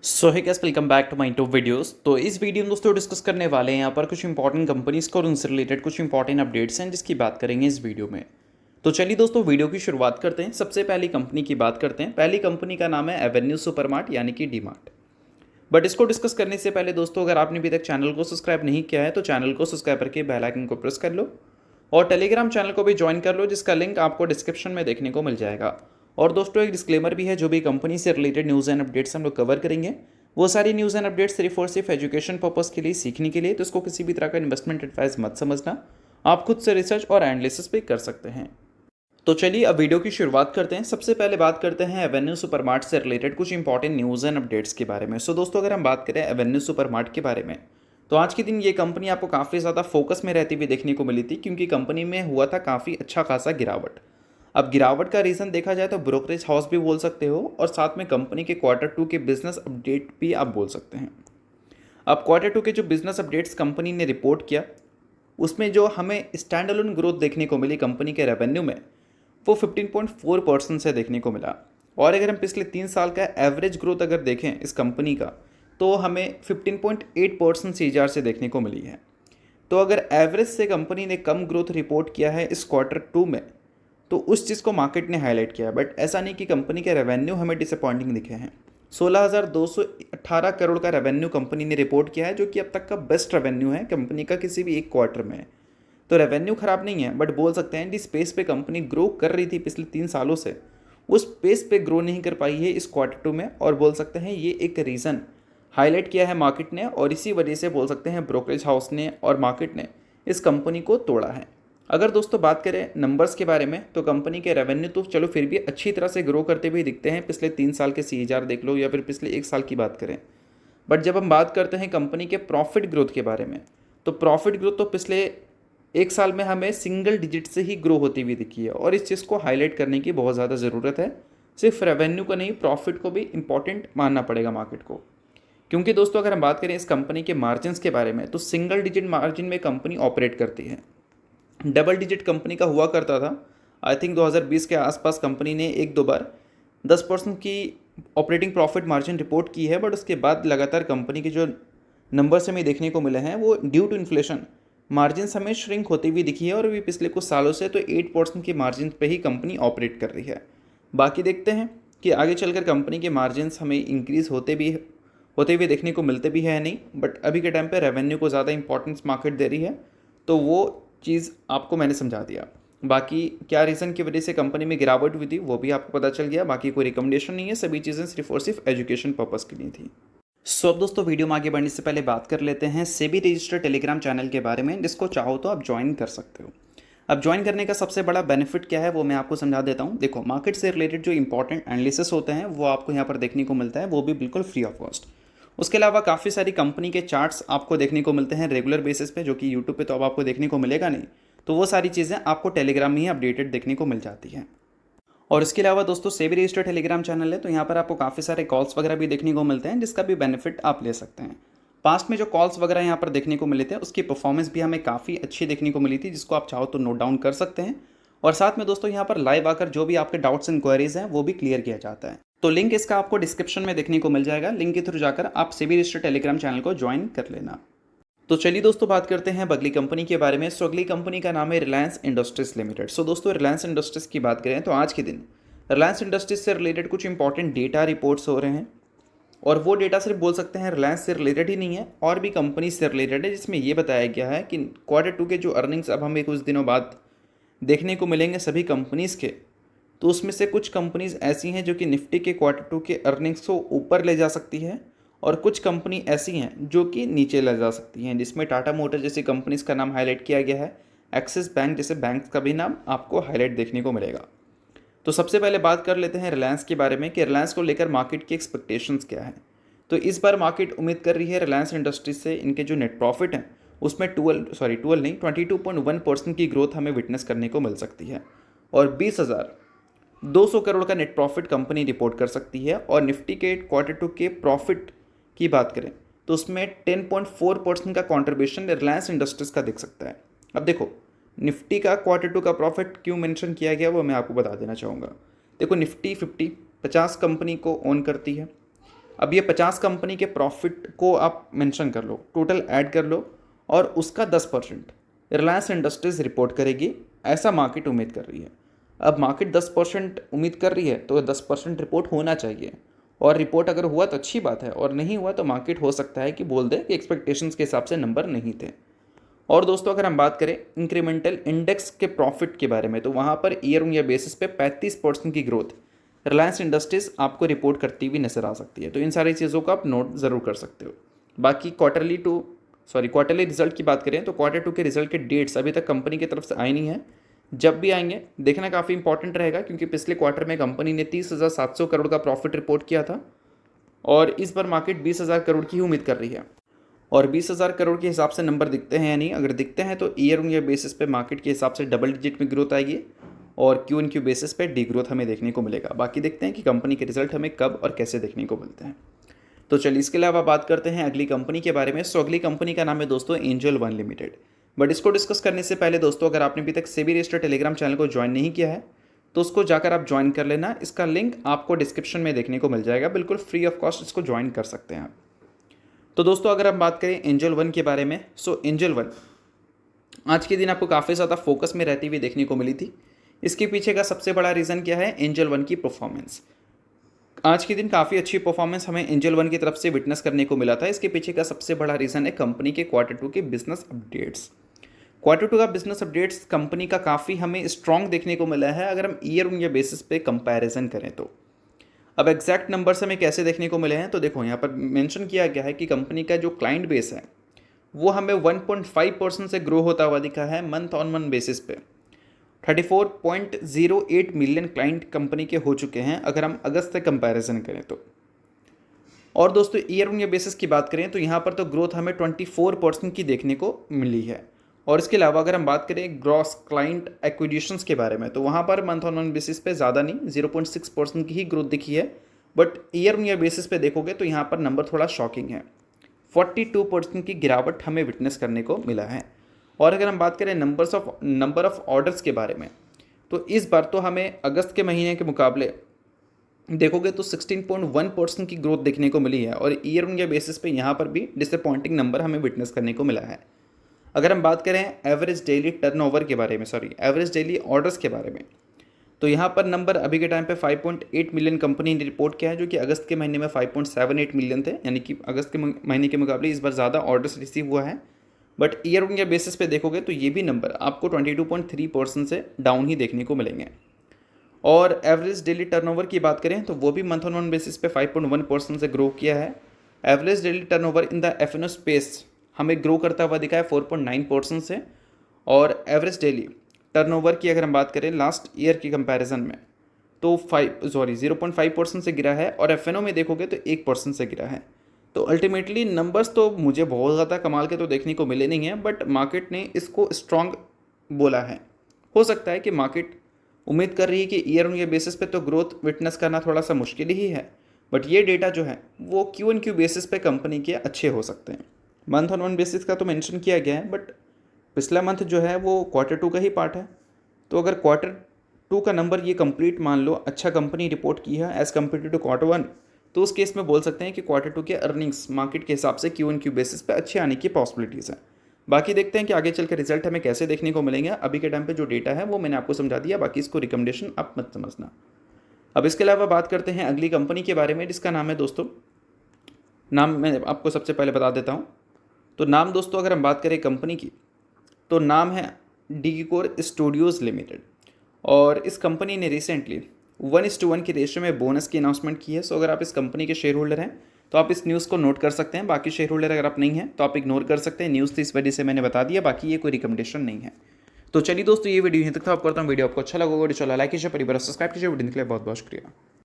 So hi guys, welcome back to my YouTube videos. तो इस video में दोस्तों डिस्कस करने वाले हैं यहाँ पर कुछ इंपॉर्टेंट कंपनीज को और उनसे रिलेटेड कुछ इंपॉर्टेंट अपडेट्स हैं जिसकी बात करेंगे इस वीडियो में। तो चलिए दोस्तों वीडियो की शुरुआत करते हैं। सबसे पहली कंपनी की बात करते हैं। पहली कंपनी का नाम है एवेन्यू सुपरमार्ट यानी कि डी मार्ट। बट इसको डिस्कस करने से पहले दोस्तों, अगर आपने अभी तक चैनल को सब्सक्राइब नहीं किया है तो चैनल को सब्सक्राइब करके बेल आइकन को प्रेस कर लो और टेलीग्राम चैनल को भी ज्वाइन कर लो, जिसका लिंक आपको डिस्क्रिप्शन में देखने को मिल जाएगा। और दोस्तों एक डिस्क्लेमर भी है, जो भी कंपनी से रिलेटेड न्यूज़ एंड अपडेट्स हम लोग कवर करेंगे वो सारी न्यूज़ एंड अपडेट्स सिर्फ और सिर्फ एजुकेशन पर्पस के लिए, सीखने के लिए, तो इसको किसी भी तरह का इन्वेस्टमेंट एडवाइस मत समझना। आप खुद से रिसर्च और एनालिसिस भी कर सकते हैं। तो चलिए अब वीडियो की शुरुआत करते हैं। सबसे पहले बात करते हैं एवेन्यू सुपरमार्ट से रिलेटेड कुछ इंपॉर्टेंट न्यूज़ एंड अपडेट्स के बारे में। सो दोस्तों अगर हम बात करें एवेन्यू सुपरमार्ट के बारे में, तो आज के दिन ये कंपनी आपको काफ़ी ज़्यादा फोकस में रहती हुई देखने को मिली थी, क्योंकि कंपनी में हुआ था काफ़ी अच्छा खासा गिरावट। अब गिरावट का रीज़न देखा जाए तो ब्रोकरेज हाउस भी बोल सकते हो और साथ में कंपनी के Q2 के बिजनेस अपडेट भी आप बोल सकते हैं। अब Q2 के जो बिजनेस अपडेट्स कंपनी ने रिपोर्ट किया, उसमें जो हमें स्टैंड अलोन ग्रोथ देखने को मिली कंपनी के रेवेन्यू में, वो 15.4% से देखने को मिला। और अगर हम पिछले 3 साल का एवरेज ग्रोथ अगर देखें इस कंपनी का, तो हमें 15.8% CAGR से देखने को मिली है। तो अगर एवरेज से कंपनी ने कम ग्रोथ रिपोर्ट किया है इस Q2 में, तो उस चीज़ को मार्केट ने हाईलाइट किया। बट ऐसा नहीं कि कंपनी के रेवेन्यू हमें डिसअपॉइंटिंग दिखे हैं। 16,218 करोड़ का रेवेन्यू कंपनी ने रिपोर्ट किया है, जो कि अब तक का बेस्ट रेवेन्यू है कंपनी का किसी भी एक क्वार्टर में। तो रेवेन्यू खराब नहीं है, बट बोल सकते हैं जिस पेस पे कंपनी ग्रो कर रही थी पिछले 3 सालों से, उस पेस पे ग्रो नहीं कर पाई है इस Q2 में। और बोल सकते हैं ये एक रीज़न हाईलाइट किया है मार्केट ने, और इसी वजह से बोल सकते हैं ब्रोकरेज हाउस ने और मार्केट ने इस कंपनी को तोड़ा है। अगर दोस्तों बात करें नंबर्स के बारे में, तो कंपनी के रेवेन्यू तो चलो फिर भी अच्छी तरह से ग्रो करते हुए दिखते हैं। पिछले 3 साल के CAGR देख लो या फिर पिछले 1 साल की बात करें। बट जब हम बात करते हैं कंपनी के प्रॉफिट ग्रोथ के बारे में, तो प्रॉफिट ग्रोथ तो पिछले 1 साल में हमें सिंगल डिजिट से ही ग्रो होती हुई दिखी है। और इस चीज़ को हाईलाइट करने की बहुत ज़्यादा ज़रूरत है। सिर्फ रेवेन्यू को नहीं, प्रॉफिट को भी इंपॉर्टेंट मानना पड़ेगा मार्केट को। क्योंकि दोस्तों अगर हम बात करें इस कंपनी के मार्जिन्स के बारे में, तो सिंगल डिजिट मार्जिन में कंपनी ऑपरेट करती है। डबल डिजिट कंपनी का हुआ करता था। आई थिंक 2020 के आसपास कंपनी ने एक दो बार 10% की ऑपरेटिंग प्रॉफिट मार्जिन रिपोर्ट की है। बट उसके बाद लगातार कंपनी के जो नंबर्स हमें देखने को मिले हैं, वो ड्यू टू इन्फ्लेशन मार्जिन हमें श्रिंक होती हुई दिखी है। और अभी पिछले कुछ सालों से तो 8% की मार्जिन पे ही कंपनी ऑपरेट कर रही है। बाकी देखते हैं कि आगे चलकर कंपनी के मार्जिन्स हमें इंक्रीज़ होते हुए देखने को मिलते भी है नहीं। बट अभी के टाइम पे रेवेन्यू को ज़्यादा इंपॉर्टेंस मार्केट दे रही है, तो वो चीज़ आपको मैंने समझा दिया। बाकी क्या रीज़न की वजह से कंपनी में गिरावट हुई थी वो भी आपको पता चल गया। बाकी कोई रिकमेंडेशन नहीं है, सभी चीज़ें सिर्फ और सिर्फ एजुकेशन पर्पज़ के लिए थी। सो अब दोस्तों वीडियो में आगे बढ़ने से पहले बात कर लेते हैं सेबी रजिस्टर्ड टेलीग्राम चैनल के बारे में, जिसको चाहो तो आप ज्वाइन कर सकते हो। अब ज्वाइन करने का सबसे बड़ा बेनिफिट क्या है वो मैं आपको समझा देता हूँ। देखो, मार्केट से रिलेटेड जो इंपॉर्टेंट एनालिसिस होते हैं वो आपको यहाँ पर देखने को मिलता है, वो भी बिल्कुल फ्री ऑफ कॉस्ट। उसके अलावा काफ़ी सारी कंपनी के चार्ट्स आपको देखने को मिलते हैं रेगुलर बेसिस पे, जो कि यूट्यूब पे तो अब आपको देखने को मिलेगा नहीं। तो वो सारी चीज़ें आपको टेलीग्राम में ही अपडेटेड देखने को मिल जाती हैं। और इसके अलावा दोस्तों सेबी रजिस्टर्ड टेलीग्राम चैनल है, तो यहाँ पर आपको काफ़ी सारे कॉल्स वगैरह भी देखने को मिलते हैं, जिसका भी बेनिफिट आप ले सकते हैं। पास्ट में जो कॉल्स वगैरह यहाँ पर देखने को मिले थे, उसकी परफॉर्मेंस भी हमें काफ़ी अच्छी देखने को मिली थी, जिसको आप चाहो तो नोट डाउन कर सकते हैं। और साथ में दोस्तों यहाँ पर लाइव आकर जो भी आपके डाउट्स इंक्वायरीज हैं वो भी क्लियर किया जाता है। तो लिंक इसका आपको डिस्क्रिप्शन में देखने को मिल जाएगा। लिंक के थ्रू जाकर आप सेबी रजिस्टर्ड टेलीग्राम चैनल को ज्वाइन कर लेना। तो चलिए दोस्तों बात करते हैं अगली कंपनी के बारे में। सो अगली कंपनी का नाम है रिलायंस इंडस्ट्रीज लिमिटेड। सो दोस्तों रिलायंस इंडस्ट्रीज की बात करें तो आज के दिन रिलायंस इंडस्ट्रीज से रिलेटेड कुछ इंपॉर्टेंट डेटा रिपोर्ट्स हो रहे हैं। और वो डेटा सिर्फ बोल सकते हैं रिलायंस से रिलेटेड ही नहीं है, और भी कंपनी से रिलेटेड है, जिसमें ये बताया गया है कि Q2 के जो अर्निंग्स अब हमें कुछ दिनों बाद देखने को मिलेंगे सभी कंपनीज़ के, तो उसमें से कुछ कंपनीज़ ऐसी हैं जो कि निफ्टी के Q2 के अर्निंग्स को ऊपर ले जा सकती है, और कुछ कंपनी ऐसी हैं जो कि नीचे ले जा सकती हैं, जिसमें टाटा मोटर जैसी कंपनीज़ का नाम हाईलाइट किया गया है। एक्सिस बैंक जैसे बैंक का भी नाम आपको हाईलाइट देखने को मिलेगा। तो सबसे पहले बात कर लेते हैं रिलायंस के बारे में कि रिलायंस को लेकर मार्केट की एक्सपेक्टेशंस क्या है। तो इस बार मार्केट उम्मीद कर रही है रिलायंस इंडस्ट्रीज से इनके जो नेट प्रॉफिट हैं उसमें 22.1% की ग्रोथ हमें विटनेस करने को मिल सकती है, और 20,200 करोड़ का नेट प्रॉफिट कंपनी रिपोर्ट कर सकती है। और निफ्टी के Q2 के प्रॉफिट की बात करें तो उसमें 10.4% का कॉन्ट्रीब्यूशन रिलायंस इंडस्ट्रीज का दिख सकता है। अब देखो, निफ्टी का Q2 का प्रॉफिट क्यों मेंशन किया गया वो मैं आपको बता देना चाहूँगा। देखो, निफ्टी 50 कंपनी को ओन करती है, अब ये 50 कंपनी के प्रॉफिट को आप मेंशन कर लो, टोटल ऐड कर लो, और उसका 10% रिलायंस इंडस्ट्रीज़ रिपोर्ट करेगी, ऐसा मार्केट उम्मीद कर रही है। अब मार्केट 10% उम्मीद कर रही है तो 10% रिपोर्ट होना चाहिए, और रिपोर्ट अगर हुआ तो अच्छी बात है, और नहीं हुआ तो मार्केट हो सकता है कि बोल दे कि एक्सपेक्टेशंस के हिसाब से नंबर नहीं थे। और दोस्तों अगर हम बात करें इंक्रीमेंटल इंडेक्स के प्रॉफिट के बारे में, तो वहाँ per year on year basis पे 35% की ग्रोथ रिलायंस इंडस्ट्रीज़ आपको रिपोर्ट करती हुई नजर आ सकती है। तो इन सारी चीज़ों को आप नोट ज़रूर कर सकते हो। बाकी क्वार्टरली रिजल्ट की बात करें तो Q2 के रिजल्ट के डेट्स अभी तक कंपनी की तरफ से आए नहीं है। जब भी आएंगे देखना काफ़ी इंपॉर्टेंट रहेगा, क्योंकि पिछले क्वार्टर में कंपनी ने 30,700 करोड़ का प्रॉफिट रिपोर्ट किया था, और इस बार मार्केट 20,000 करोड़ की उम्मीद कर रही है। और 20,000 करोड़ के हिसाब से नंबर दिखते हैं या नहीं, अगर दिखते हैं तो ईयर ऑन ईयर बेसिस पे मार्केट के हिसाब से डबल डिजिट में ग्रोथ आएगी, और क्यू एन क्यू बेसिस पे डी ग्रोथ हमें देखने को मिलेगा। बाकी देखते हैं कि कंपनी के रिजल्ट हमें कब और कैसे देखने को मिलते हैं। तो चलिए इसके अलावा बात करते हैं अगली कंपनी के बारे में। सो अगली कंपनी का नाम है दोस्तों एंजल वन लिमिटेड। बट इसको डिस्कस करने से पहले दोस्तों, अगर आपने अभी तक सेबी रजिस्टर्ड टेलीग्राम चैनल को ज्वाइन नहीं किया है तो उसको जाकर आप ज्वाइन कर लेना। इसका लिंक आपको डिस्क्रिप्शन में देखने को मिल जाएगा, बिल्कुल फ्री ऑफ कॉस्ट इसको ज्वाइन कर सकते हैं आप। तो दोस्तों अगर हम बात करें एंजल वन के बारे में, सो एंजल वन आज के दिन आपको काफ़ी ज़्यादा फोकस में रहती हुई देखने को मिली थी। इसके पीछे का सबसे बड़ा रीज़न क्या है? एंजल वन की परफॉर्मेंस। आज के दिन काफ़ी अच्छी परफॉर्मेंस हमें एंजल वन की तरफ से विटनेस करने को मिला था। इसके पीछे का सबसे बड़ा रीज़न है कंपनी के Q2 के बिजनेस अपडेट्स। Q2 का बिजनेस अपडेट्स कंपनी का काफ़ी हमें स्ट्रॉन्ग देखने को मिला है, अगर हम ईयर ऑन ईयर बेसिस पे कंपैरिजन करें तो। अब एग्जैक्ट नंबर्स हमें कैसे देखने को मिले हैं, तो देखो यहाँ पर मेंशन किया गया है कि कंपनी का जो क्लाइंट बेस है वो हमें 1.5% से ग्रो होता हुआ दिखा है मंथ ऑन मंथ बेसिस पे। 34.08 मिलियन क्लाइंट कंपनी के हो चुके हैं अगर हम अगस्त से कंपैरिजन करें तो। और दोस्तों ईयर ऑन ईयर बेसिस की बात करें तो यहाँ पर तो ग्रोथ हमें 24% की देखने को मिली है। और इसके अलावा अगर हम बात करें ग्रॉस क्लाइंट एक्विजिशंस के बारे में, तो वहाँ per month on month basis पे ज़्यादा नहीं 0.6% की ही ग्रोथ दिखी है। But year on year basis पे देखोगे तो यहाँ पर नंबर थोड़ा शॉकिंग है, 42% की गिरावट हमें विटनेस करने को मिला है। और अगर हम बात करें नंबर ऑफ ऑर्डर्स के बारे में, तो इस बार तो हमें अगस्त के महीने के मुकाबले देखोगे तो 16.1% की ग्रोथ देखने को मिली है, और ईयर ऑन ईयर बेसिस पे यहाँ पर भी डिसअपॉइंटिंग नंबर हमें विटनेस करने को मिला है। अगर हम बात करें एवरेज डेली टर्नओवर के बारे में, एवरेज डेली ऑर्डर्स के बारे में, तो यहाँ पर नंबर अभी के टाइम पे 5.8 मिलियन कंपनी ने रिपोर्ट किया है, जो कि अगस्त के महीने में 5.78 मिलियन थे, यानी कि अगस्त के महीने के मुकाबले इस बार ज़्यादा ऑर्डर्स रिसीव हुआ है। But year on year basis पे देखोगे तो ये भी नंबर आपको 22.3% से डाउन ही देखने को मिलेंगे। और एवरेज डेली टर्नओवर की बात करें तो वो भी मंथ ऑन मंथ बेसिस पे 5.1% से ग्रो किया है। Average daily turnover in the F&O space हमें ग्रो करता हुआ दिखा है 4.9% से। और एवरेज डेली टर्नओवर की अगर हम बात करें लास्ट ईयर की कंपैरिजन में तो 0.5% से गिरा है, और F&O में देखोगे तो 1% से गिरा है। तो अल्टीमेटली नंबर्स तो मुझे बहुत ज़्यादा कमाल के तो देखने को मिले नहीं हैं, बट मार्केट ने इसको स्ट्रॉन्ग बोला है। हो सकता है कि मार्केट उम्मीद कर रही है कि ईयर ऑन ईयर बेसिस पे तो ग्रोथ विटनेस करना थोड़ा सा मुश्किल ही है, बट ये डेटा जो है वो क्यू एन क्यू बेसिस पे कंपनी के अच्छे हो सकते हैं। मंथ ऑन मंथ बेसिस का तो मेंशन किया गया है, बट पिछला मंथ जो है वो Q2 का ही पार्ट है। तो अगर Q2 का नंबर ये कंप्लीट मान लो अच्छा कंपनी रिपोर्ट की है एज़ कम्पेयर टू Q1, तो उस केस में बोल सकते हैं कि Q2 के अर्निंग्स मार्केट के हिसाब से क्यू एन क्यू बेसिस पे अच्छे आने की पॉसिबिलिटीज़ है। बाकी देखते हैं कि आगे चल कर रिजल्ट हमें कैसे देखने को मिलेंगे। अभी के टाइम पे जो डेटा है वो मैंने आपको समझा दिया, बाकी इसको रिकमेंडेशन आप मत समझना। अब इसके अलावा बात करते हैं अगली कंपनी के बारे में, जिसका नाम है दोस्तों, नाम मैं आपको सबसे पहले बता देता हूँ। तो नाम दोस्तों अगर हम बात करें कंपनी की तो नाम है डीकोर स्टूडियोज़ लिमिटेड। और इस कंपनी ने रिसेंटली 1:1 की रेशियो में बोनस की अनाउंसमेंट की है। सो अगर आप इस कंपनी के शेयर होल्डर हैं तो आप इस न्यूज़ को नोट कर सकते हैं। बाकी शेयर होल्डर अगर आप नहीं हैं तो आप इग्नोर कर सकते हैं। न्यूज़ थी इस वजह से मैंने बता दिया, बाकी ये कोई रिकमेंडेशन नहीं है। तो चलिए दोस्तों ये वीडियो यहीं तक था। आप करता हूँ वीडियो आपको अच्छा लगा, वीडियो चला लाइक कीजिए, परिवार सब्सक्राइब कीजिए। वीडियो के लिए बहुत बहुत शुक्रिया।